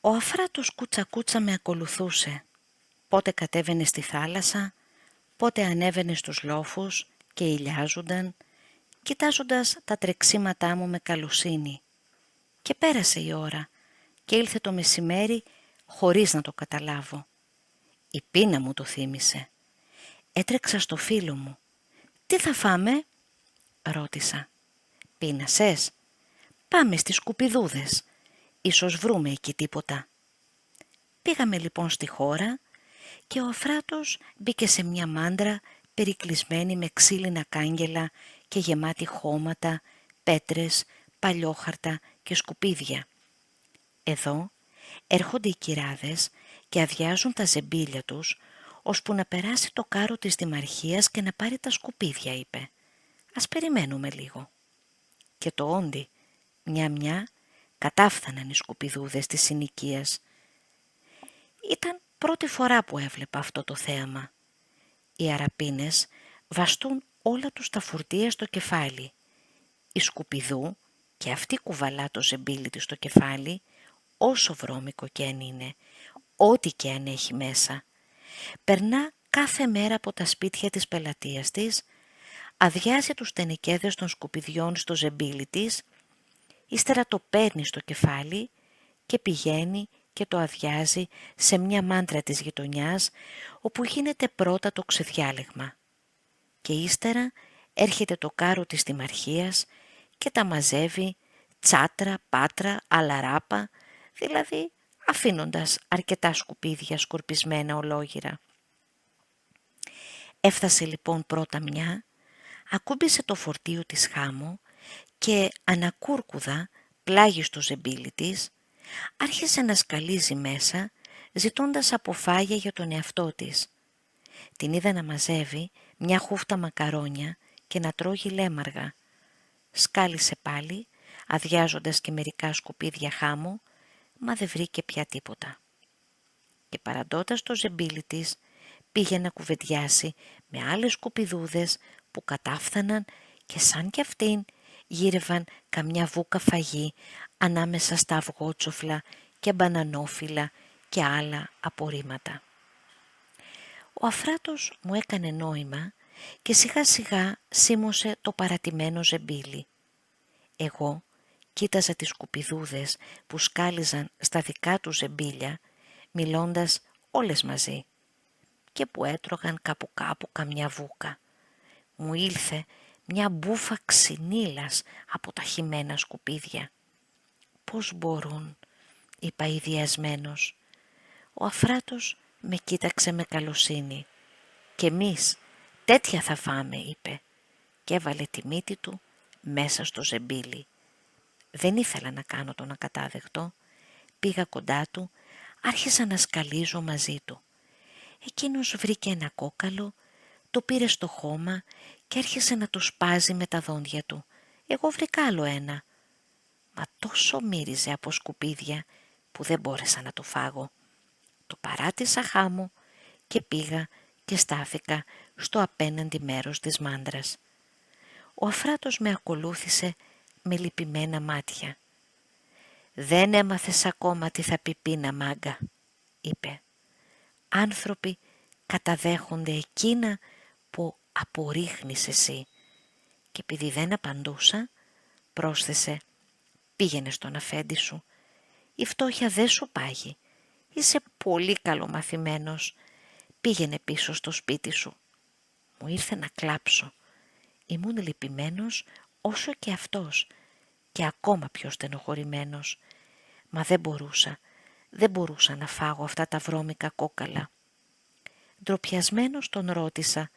Ο Αφράτος κούτσα-κούτσα με ακολουθούσε. Πότε κατέβαινε στη θάλασσα, πότε ανέβαινε στους λόφους και ηλιάζονταν, κοιτάζοντας τα τρεξίματά μου με καλοσύνη. Και πέρασε η ώρα και ήλθε το μεσημέρι χωρίς να το καταλάβω. Η πείνα μου το θύμισε. Έτρεξα στο φίλο μου. «Τι θα φάμε?» ρώτησα. «Πείνασες?» «Πάμε στις σκουπιδούδες. Ίσως βρούμε εκεί τίποτα». Πήγαμε λοιπόν στη χώρα και ο Αφράτος μπήκε σε μια μάντρα περικλεισμένη με ξύλινα κάγκελα και γεμάτη χώματα, πέτρες, παλιόχαρτα και σκουπίδια. Εδώ έρχονται οι κυράδες και αδειάζουν τα ζεμπίλια τους, ώσπου να περάσει το κάρο της δημαρχίας και να πάρει τα σκουπίδια, είπε. «Ας περιμένουμε λίγο». Και το όντι, μια-μια, κατάφθαναν οι σκουπιδούδες της συνοικίας. Ήταν πρώτη φορά που έβλεπα αυτό το θέαμα. Οι αραπίνες βαστούν όλα τους τα φουρτία στο κεφάλι. Η σκουπιδού και αυτή κουβαλά το ζεμπίλι της στο κεφάλι, όσο βρώμικο και αν είναι, ό,τι και αν έχει μέσα. Περνά κάθε μέρα από τα σπίτια της πελατείας της, αδειάζει τους τενεκέδες των σκουπιδιών στο ζεμπίλι της, ύστερα το παίρνει στο κεφάλι και πηγαίνει και το αδειάζει σε μια μάντρα της γειτονιάς, όπου γίνεται πρώτα το ξεδιάλεγμα. Και ύστερα έρχεται το κάρο της δημαρχίας και τα μαζεύει τσάτρα, πάτρα, αλαράπα, δηλαδή αφήνοντας αρκετά σκουπίδια σκορπισμένα ολόγυρα. Έφτασε λοιπόν πρώτα μια, ακούμπησε το φορτίο της χάμω και ανακούρκουδα πλάγι στο ζεμπίλι της, άρχισε να σκαλίζει μέσα, ζητώντας αποφάγια για τον εαυτό της. Την είδα να μαζεύει μια χούφτα μακαρόνια και να τρώγει λέμαργα. Σκάλισε πάλι, αδειάζοντας και μερικά σκουπίδια χάμου, μα δεν βρήκε πια τίποτα. Και παραντώντας το ζεμπίλι της, πήγε να κουβεντιάσει με άλλες σκουπιδούδες που κατάφθαναν και σαν κι αυτήν γύρευαν καμιά βούκα φαγή ανάμεσα στα αυγότσοφλα και μπανανόφυλλα και άλλα απορρίμματα. Ο Αφράτος μου έκανε νόημα και σιγά σιγά σίμωσε το παρατημένο ζεμπίλι. Εγώ κοίταζα τις σκουπιδούδες που σκάλιζαν στα δικά του ζεμπίλια, μιλώντας όλες μαζί, και που έτρωγαν κάπου κάπου καμιά βούκα. Μου ήλθε μια μπούφα ξυνήλας από τα χυμένα σκουπίδια. «Πώς μπορούν», είπα ιδιασμένος. Ο Αφράτος με κοίταξε με καλοσύνη. «Κι εμείς τέτοια θα φάμε», είπε, και έβαλε τη μύτη του μέσα στο ζεμπίλι. Δεν ήθελα να κάνω τον ακατάδεκτο. Πήγα κοντά του, άρχισα να σκαλίζω μαζί του. Εκείνος βρήκε ένα κόκαλο, το πήρε στο χώμα και άρχισε να το σπάζει με τα δόντια του. Εγώ βρήκα άλλο ένα. Μα τόσο μύριζε από σκουπίδια που δεν μπόρεσα να το φάγω. Το παράτησα χάμω και πήγα και στάθηκα στο απέναντι μέρος της μάντρας. Ο Αφράτος με ακολούθησε με λυπημένα μάτια. «Δεν έμαθες ακόμα τι θα πει πείνα, μάγκα», είπε. «Άνθρωποι καταδέχονται εκείνα που απορρίχνεις εσύ». Και επειδή δεν απαντούσα, πρόσθεσε, «Πήγαινε στον αφέντη σου. Η φτώχεια δεν σου πάγει. Είσαι πολύ καλομαθημένος. Πήγαινε πίσω στο σπίτι σου». Μου ήρθε να κλάψω. Ήμουν λυπημένος όσο και αυτός και ακόμα πιο στενοχωρημένος. Μα δεν μπορούσα να φάγω αυτά τα βρώμικα κόκαλα. Ντροπιασμένος τον ρώτησα,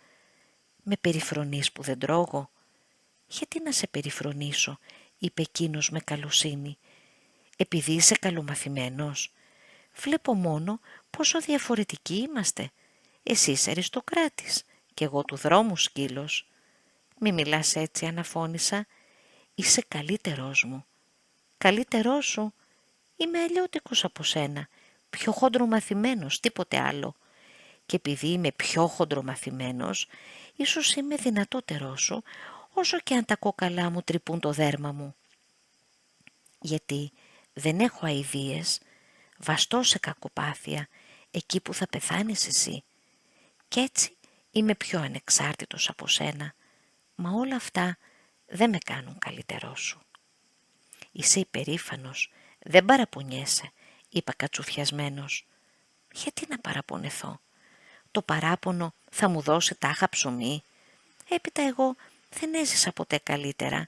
«Με περιφρονείς που δεν τρώγω?» «Γιατί να σε περιφρονήσω», είπε εκείνος με καλοσύνη. «Επειδή είσαι καλομαθημένος. Βλέπω μόνο πόσο διαφορετικοί είμαστε. Εσύ είσαι αριστοκράτης και εγώ του δρόμου σκύλος». «Μη μιλάς έτσι», αναφώνησα. «Είσαι καλύτερός μου». «Καλύτερός σου? Είμαι αλλιώτικος από σένα, πιο χοντρομαθημένος, τίποτε άλλο. Και επειδή είμαι πιο χοντρομαθημένος, ίσως είμαι δυνατότερός σου, όσο και αν τα κόκαλά μου τρυπούν το δέρμα μου. Γιατί δεν έχω αηδίες, βαστώ σε κακοπάθεια, εκεί που θα πεθάνεις εσύ. Κι έτσι είμαι πιο ανεξάρτητος από σένα, μα όλα αυτά δεν με κάνουν καλύτερό σου. Είσαι υπερήφανος, δεν παραπονιέσαι, είπα κατσουφιασμένος. Γιατί να παραπονεθώ? Το παράπονο θα μου δώσει τάχα ψωμί. Έπειτα εγώ δεν έζησα ποτέ καλύτερα.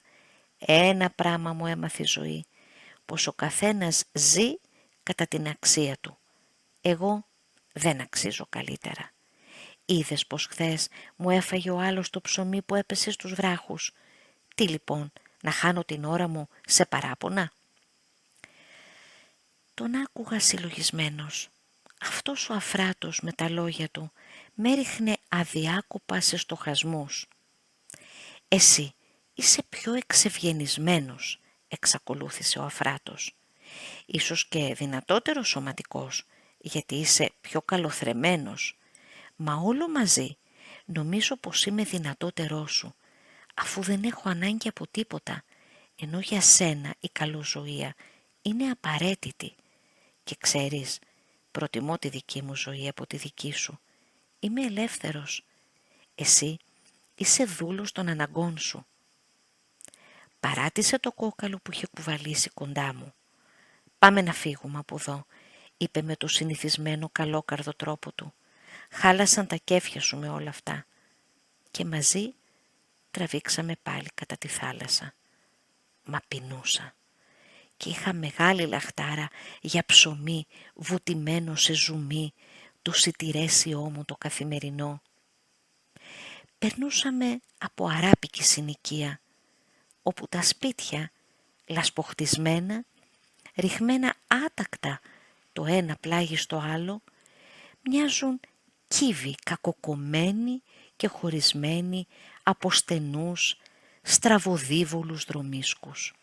Ένα πράγμα μου έμαθε η ζωή, πως ο καθένας ζει κατά την αξία του. Εγώ δεν αξίζω καλύτερα. Είδες πως χθες μου έφαγε ο άλλος το ψωμί που έπεσε στους βράχους. Τι λοιπόν, να χάνω την ώρα μου σε παράπονα? Τον άκουγα συλλογισμένος. Αυτός ο Αφράτος με τα λόγια του με έριχνε αδιάκοπα σε στοχασμούς. Εσύ είσαι πιο εξευγενισμένος, εξακολούθησε ο Αφράτος. Ίσως και δυνατότερος σωματικός, γιατί είσαι πιο καλοθρεμμένος. Μα όλο μαζί νομίζω πως είμαι δυνατότερός σου, αφού δεν έχω ανάγκη από τίποτα, ενώ για σένα η καλοζωία είναι απαραίτητη. Και ξέρεις, προτιμώ τη δική μου ζωή από τη δική σου. Είμαι ελεύθερος. Εσύ είσαι δούλος των αναγκών σου. Παράτησε το κόκαλο που είχε κουβαλήσει κοντά μου. «Πάμε να φύγουμε από εδώ», είπε με το συνηθισμένο καλόκαρδο τρόπο του. «Χάλασαν τα κέφια σου με όλα αυτά». Και μαζί τραβήξαμε πάλι κατά τη θάλασσα. Μα πεινούσα και είχα μεγάλη λαχτάρα για ψωμί βουτυμένο σε ζουμί, το σιτηρέσιό μου το καθημερινό. Περνούσαμε από αράπικη συνοικία, όπου τα σπίτια, λασποχτισμένα, ριχμένα άτακτα το ένα πλάγι στο άλλο, μοιάζουν κύβοι κακοκομμένοι και χωρισμένοι από στενούς, στραβοδίβολους δρομίσκους.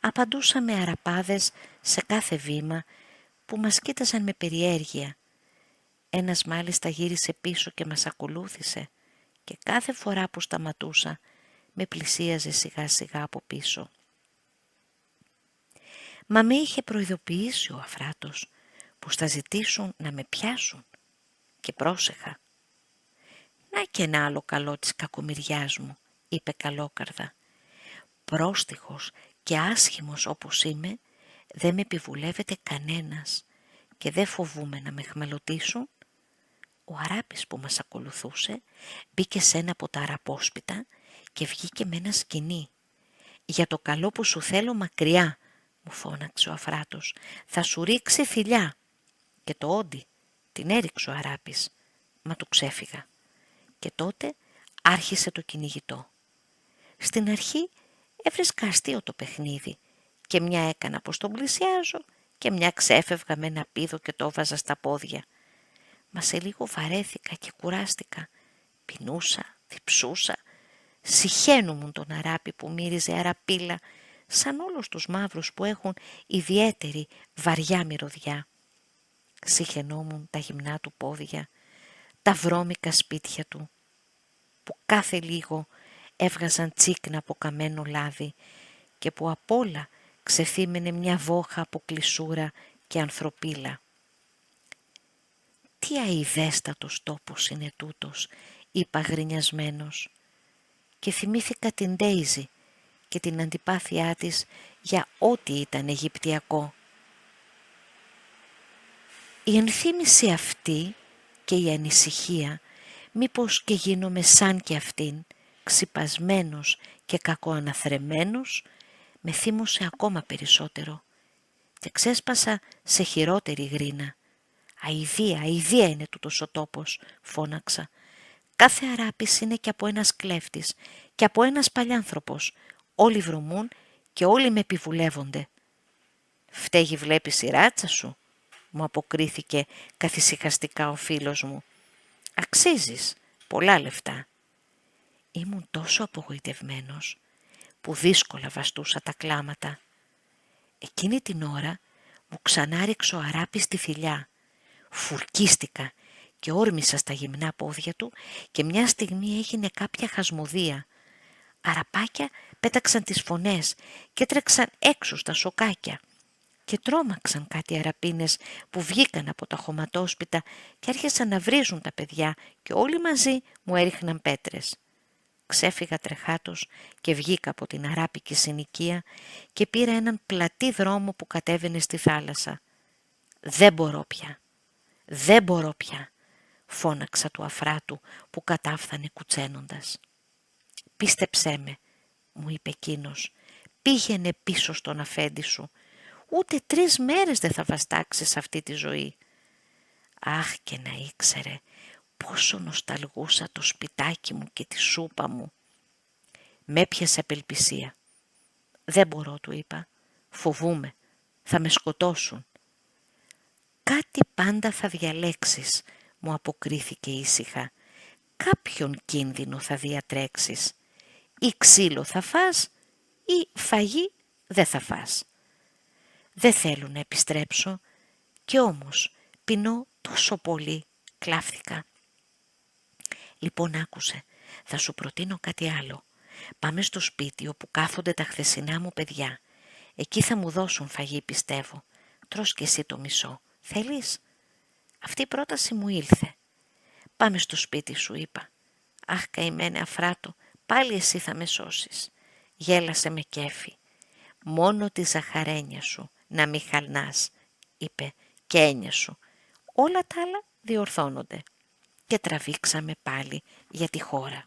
Απαντούσαμε αραπάδες σε κάθε βήμα που μας κοίταζαν με περιέργεια. Ένας μάλιστα γύρισε πίσω και μας ακολούθησε και κάθε φορά που σταματούσα με πλησίαζε σιγά σιγά από πίσω. Μα με είχε προειδοποιήσει ο Αφράτος πως θα ζητήσουν να με πιάσουν και πρόσεχα. «Να και ένα άλλο καλό της κακομοιριάς μου», είπε καλόκαρδα. «Πρόστιχος και άσχημος όπως είμαι, δεν με επιβουλεύεται κανένας και δεν φοβούμαι να με χμαλωτήσουν». Ο αράπης που μας ακολουθούσε μπήκε σε ένα από τα αραπόσπιτα και βγήκε με ένα σκοινί. «Για το καλό που σου θέλω μακριά», μου φώναξε ο Αφράτος, «θα σου ρίξει θηλιά». Και το όντι την έριξε ο αράπης, μα του ξέφυγα. Και τότε άρχισε το κυνηγητό. Στην αρχή έβρισκα αστείο το παιχνίδι και μια έκανα πως τον πλησιάζω και μια ξέφευγα με ένα πήδο και το βάζα στα πόδια. Μα σε λίγο βαρέθηκα και κουράστηκα. Πεινούσα, διψούσα, συχαίνομουν τον αράπη που μύριζε αραπίλα, σαν όλους τους μαύρους που έχουν ιδιαίτερη βαριά μυρωδιά. Συχαινόμουν τα γυμνά του πόδια, τα βρώμικα σπίτια του, που κάθε λίγο έβγαζαν τσίκνα από καμένο λάδι και που απ' όλα ξεθύμαινε μια βόχα από κλεισούρα και ανθρωπίλα. «Τι αηδέστατος τόπος είναι τούτος», είπα γρινιασμένος, και θυμήθηκα την Ντέιζη και την αντιπάθειά της για ό,τι ήταν αιγυπτιακό. Η ενθύμηση αυτή και η ανησυχία, μήπως και γίνομαι σαν και αυτήν, ξυπασμένος και κακοαναθρεμένος, με θύμωσε ακόμα περισσότερο και ξέσπασα σε χειρότερη γρίνα. «Αηδία, αηδία είναι τούτος ο τόπος», φώναξα. «Κάθε αράπης είναι και από ένας κλέφτης και από ένας παλιάνθρωπος. Όλοι βρωμούν και όλοι με επιβουλεύονται». «Φταίγει βλέπεις η ράτσα σου», μου αποκρίθηκε καθησυχαστικά ο φίλος μου. «Αξίζεις πολλά λεφτά». Ήμουν τόσο απογοητευμένος που δύσκολα βαστούσα τα κλάματα. Εκείνη την ώρα μου ξανά ρίξε ο αράπης τη θηλιά. Φουρκίστηκα και όρμησα στα γυμνά πόδια του και μια στιγμή έγινε κάποια χασμωδία. Αραπάκια πέταξαν τις φωνές και έτρεξαν έξω στα σοκάκια και τρόμαξαν κάτι αραπίνες που βγήκαν από τα χωματόσπιτα και άρχισαν να βρίζουν τα παιδιά και όλοι μαζί μου έριχναν πέτρες. Ξέφυγα τρεχάτος και βγήκα από την αράπικη συνοικία και πήρα έναν πλατή δρόμο που κατέβαινε στη θάλασσα. «Δεν μπορώ πια, δεν μπορώ πια», φώναξα του Αφράτου που κατάφθανε κουτσένοντας. «Πίστεψέ με», μου είπε εκείνος, «πήγαινε πίσω στον αφέντη σου. Ούτε 3 μέρες δεν θα βαστάξεις αυτή τη ζωή». Αχ, και να ήξερε πόσο νοσταλγούσα το σπιτάκι μου και τη σούπα μου. Μ' έπιασε απελπισία. «Δεν μπορώ», του είπα, «φοβούμαι, θα με σκοτώσουν». «Κάτι πάντα θα διαλέξεις», μου αποκρίθηκε ήσυχα. «Κάποιον κίνδυνο θα διατρέξεις. Ή ξύλο θα φας ή φαγί δεν θα φας». «Δεν θέλω να επιστρέψω και όμως πεινώ τόσο πολύ», κλάφθηκα. «Λοιπόν, άκουσε, θα σου προτείνω κάτι άλλο. Πάμε στο σπίτι όπου κάθονται τα χθεσινά μου παιδιά. Εκεί θα μου δώσουν φαγί, πιστεύω. Τρως και εσύ το μισό. Θέλεις?» Αυτή η πρόταση μου ήλθε. «Πάμε στο σπίτι», σου είπα. «Αχ, καημένε Αφράτο, πάλι εσύ θα με σώσεις». Γέλασε με κέφι. «Μόνο τη ζαχαρένια σου να μη χαλνάς», είπε, «και έννοια σου. Όλα τα άλλα διορθώνονται». Και τραβήξαμε πάλι για τη χώρα.